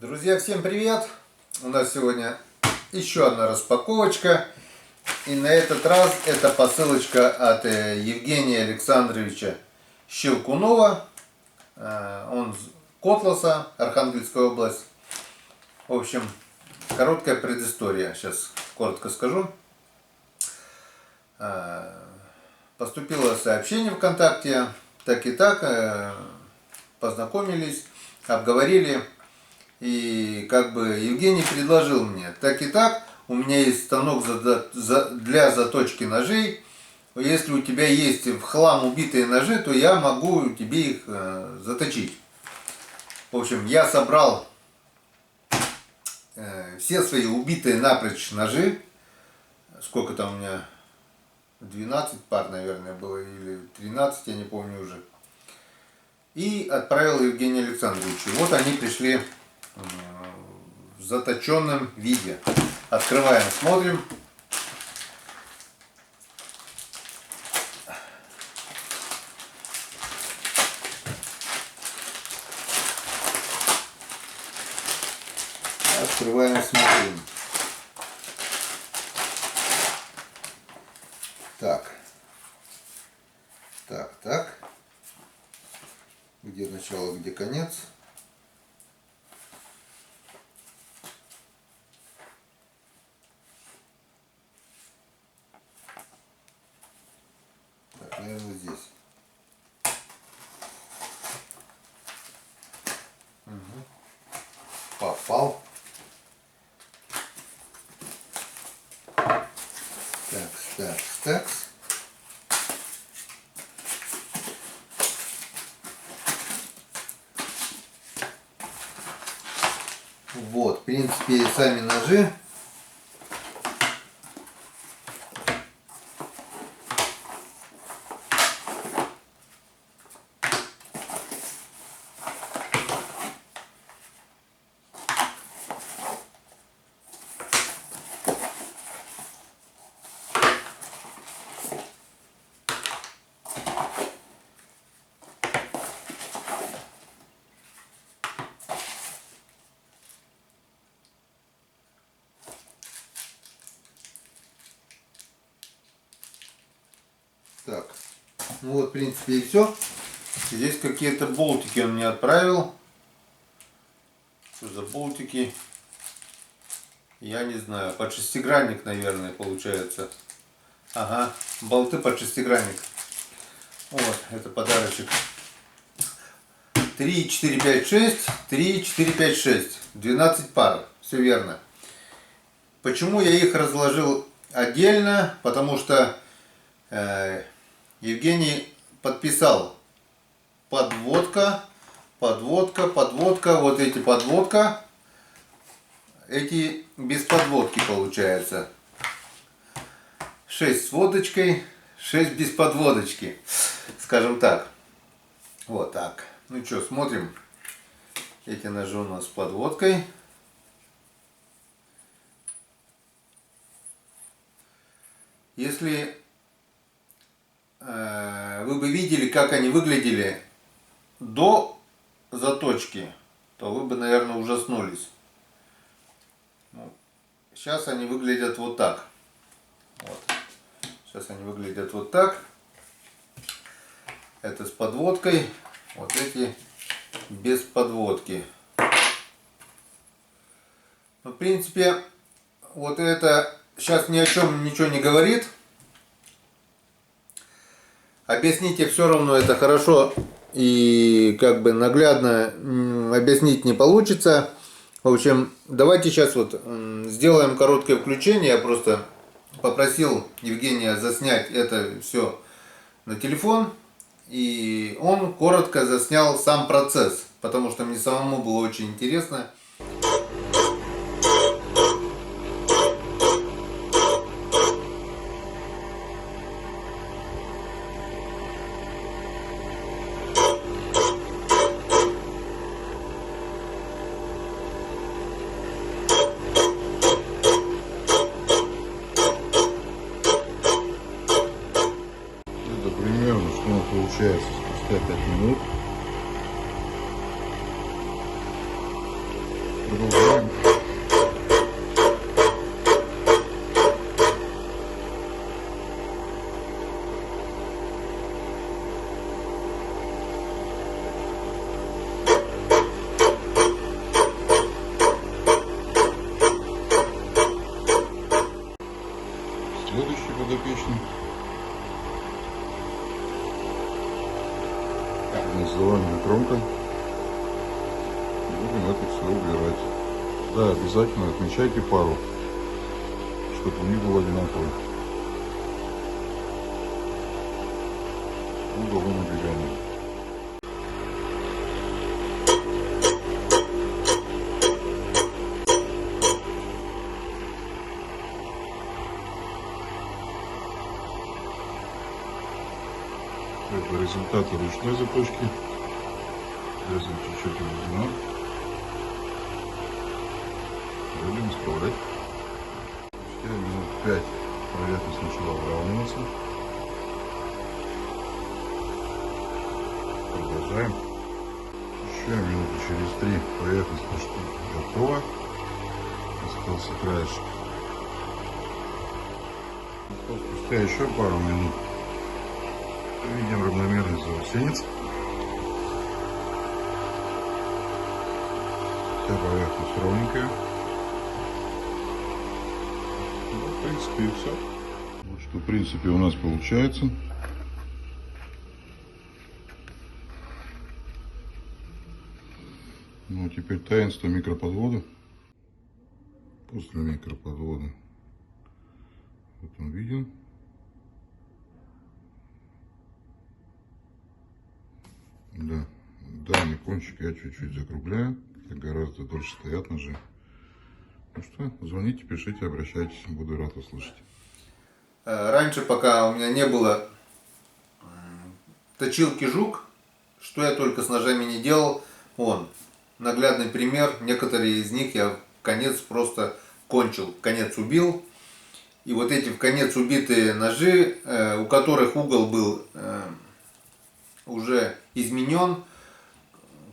Друзья, всем привет! У нас сегодня еще одна распаковочка. И на этот раз это посылочка от Евгения Александровича Щелкунова. Он с Котласа, Архангельская область. В общем, короткая предыстория. Сейчас коротко скажу. Поступило сообщение ВКонтакте. Так и так. Познакомились, обговорили. И как бы Евгений предложил мне, так и так, у меня есть станок для заточки ножей. Если у тебя есть в хлам убитые ножи, то я могу тебе их заточить. В общем, я собрал все свои убитые напрочь ножи. Сколько там у меня? 12 пар, наверное, было, или 13, я не помню уже. И отправил Евгению Александровичу. Вот они пришли в заточенном виде. Открываем, смотрим. Открываем, смотрим. Так. Где начало, где конец? Так, наверное, здесь. Угу. Попал. Так. Вот, в принципе, сами ножи. Так, ну вот, в принципе, и все. Здесь какие-то болтики он мне отправил. Что за болтики? Я не знаю. Под шестигранник, наверное, получается. Ага, болты под шестигранник. Вот, это подарочек. 3, 4, 5, 6. 3, 4, 5, 6. 12 пар. Все верно. Почему я их разложил отдельно? Потому что Евгений подписал подводка, вот эти подводка, эти без подводки получается. 6 с водочкой, 6 без подводочки, скажем так. Вот так. Ну что, смотрим. Эти ножи у нас с подводкой. Если вы бы видели, как они выглядели до заточки, то вы бы, наверное, ужаснулись. Сейчас они выглядят вот так. Вот. Сейчас они выглядят вот так. Это с подводкой. Вот эти без подводки. Ну, в принципе, вот это сейчас ни о чем ничего не говорит. Объясните все равно это хорошо и как бы наглядно объяснить не получится. В общем, давайте сейчас вот сделаем короткое включение. Я просто попросил Евгения заснять это все на телефон. И он коротко заснял сам процесс, потому что мне самому было очень интересно. Примерно, что он получается спустя 5 минут. продолжаем. Следующий подопечный. Называемая кромка. Будем это все убирать. Да, обязательно отмечайте пару, чтобы у них был одинаковый. Угол он уберем. Это результаты ручной заточки. Лезвие чуть-чуть уведено. Будем исправлять. Спустя минут 5 поверхность начала выравниваться. Продолжаем. Еще минуты через 3 поверхность почти готова. Остался краешек. Спустя еще пару минут видим равномерность заусенец. Вся поверхность ровненькая. Ну, в принципе, и все. Вот что, в принципе, у нас получается. Ну, а теперь таинство микроподвода. После микроподвода. Вот он виден. Да, дальний кончик я чуть-чуть закругляю, так гораздо дольше стоят ножи. Ну что, звоните, пишите, обращайтесь, буду рад услышать. Раньше, пока у меня не было точилки жук, что я только с ножами не делал, наглядный пример, некоторые из них я в конец просто кончил, в конец убил. И вот эти в конец убитые ножи, у которых угол был уже изменен,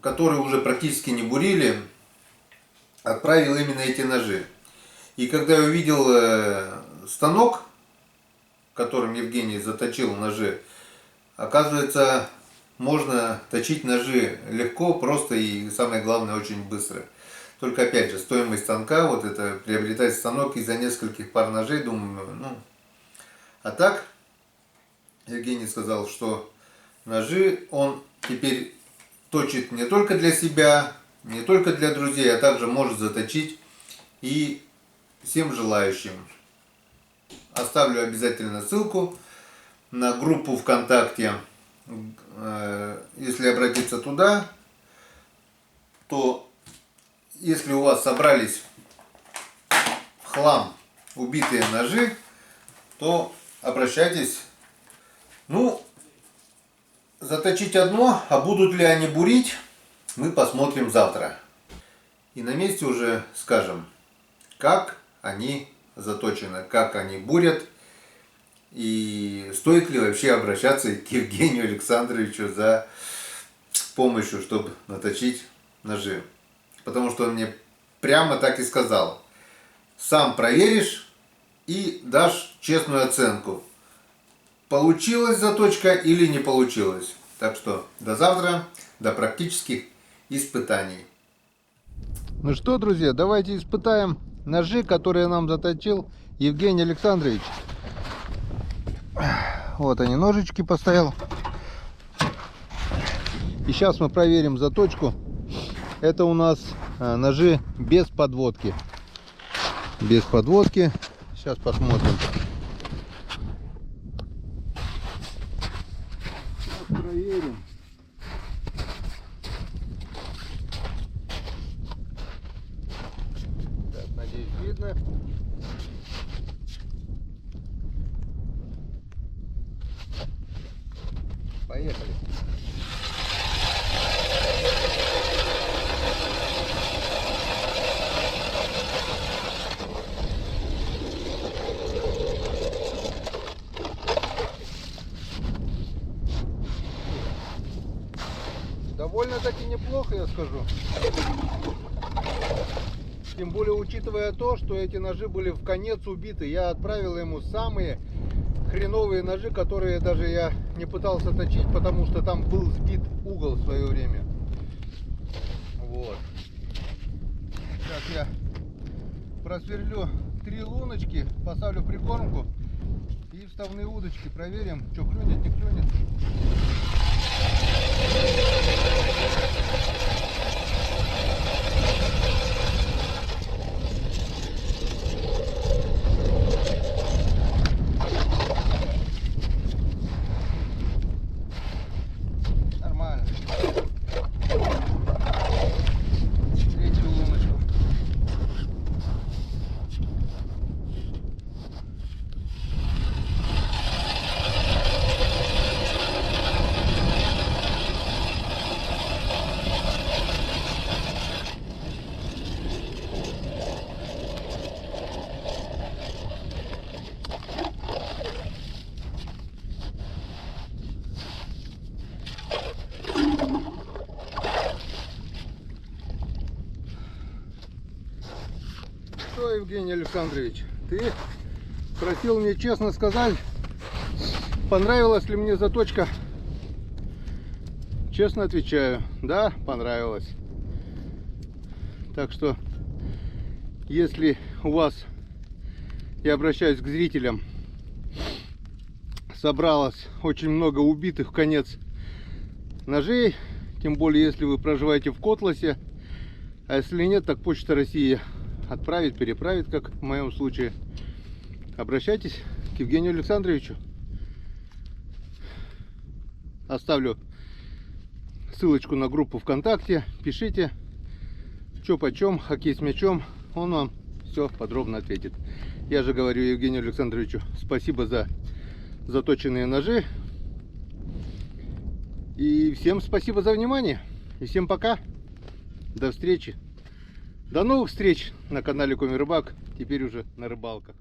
которые уже практически не бурили, отправил именно эти ножи. И когда я увидел станок, которым Евгений заточил ножи, оказывается, можно точить ножи легко, просто и, самое главное, очень быстро. Только опять же, стоимость станка, вот это приобретать станок из-за нескольких пар ножей, думаю, А так, Евгений сказал, что ножи он теперь точит не только для себя, не только для друзей, а также может заточить и всем желающим. Оставлю обязательно ссылку на группу ВКонтакте. Если обратиться туда, то если у вас собрались в хлам убитые ножи, то обращайтесь. Заточить одно, а будут ли они бурить, мы посмотрим завтра. И на месте уже скажем, как они заточены, как они бурят, и стоит ли вообще обращаться к Евгению Александровичу за помощью, чтобы наточить ножи. Потому что он мне прямо так и сказал. Сам проверишь и дашь честную оценку. Получилась заточка или не получилась. Так что до завтра, до практических испытаний. Ну что, друзья, давайте испытаем ножи, которые нам заточил Евгений Александрович. Вот они, ножички поставил. И сейчас мы проверим заточку. Это у нас ножи без подводки. Без подводки. Сейчас посмотрим. Проверим. Так, надеюсь, видно. Поехали. Довольно-таки неплохо, я скажу. Тем более, учитывая то, что эти ножи были в конец убиты. Я отправил ему самые хреновые ножи, которые даже я не пытался точить, потому что там был сбит угол в свое время. Вот. Сейчас я просверлю 3 луночки, поставлю прикормку и вставные удочки. Проверим, что клюнет, не клюнет. Нормально. Третью луночку. Что, Евгений Александрович, ты просил мне честно сказать, понравилась ли мне заточка. Честно отвечаю, да, понравилось. Так что, если у вас, я обращаюсь к зрителям, собралось очень много убитых в конец ножей, тем более если вы проживаете в Котласе, а если нет, так Почта России отправит, переправит, как в моем случае. Обращайтесь к Евгению Александровичу. Оставлю ссылочку на группу ВКонтакте. Пишите, что почем, хоккей с мячом. Он вам все подробно ответит. Я же говорю Евгению Александровичу спасибо за заточенные ножи. И всем спасибо за внимание. И всем пока. До встречи. До новых встреч на канале Коми Рыбак. Теперь уже на рыбалках.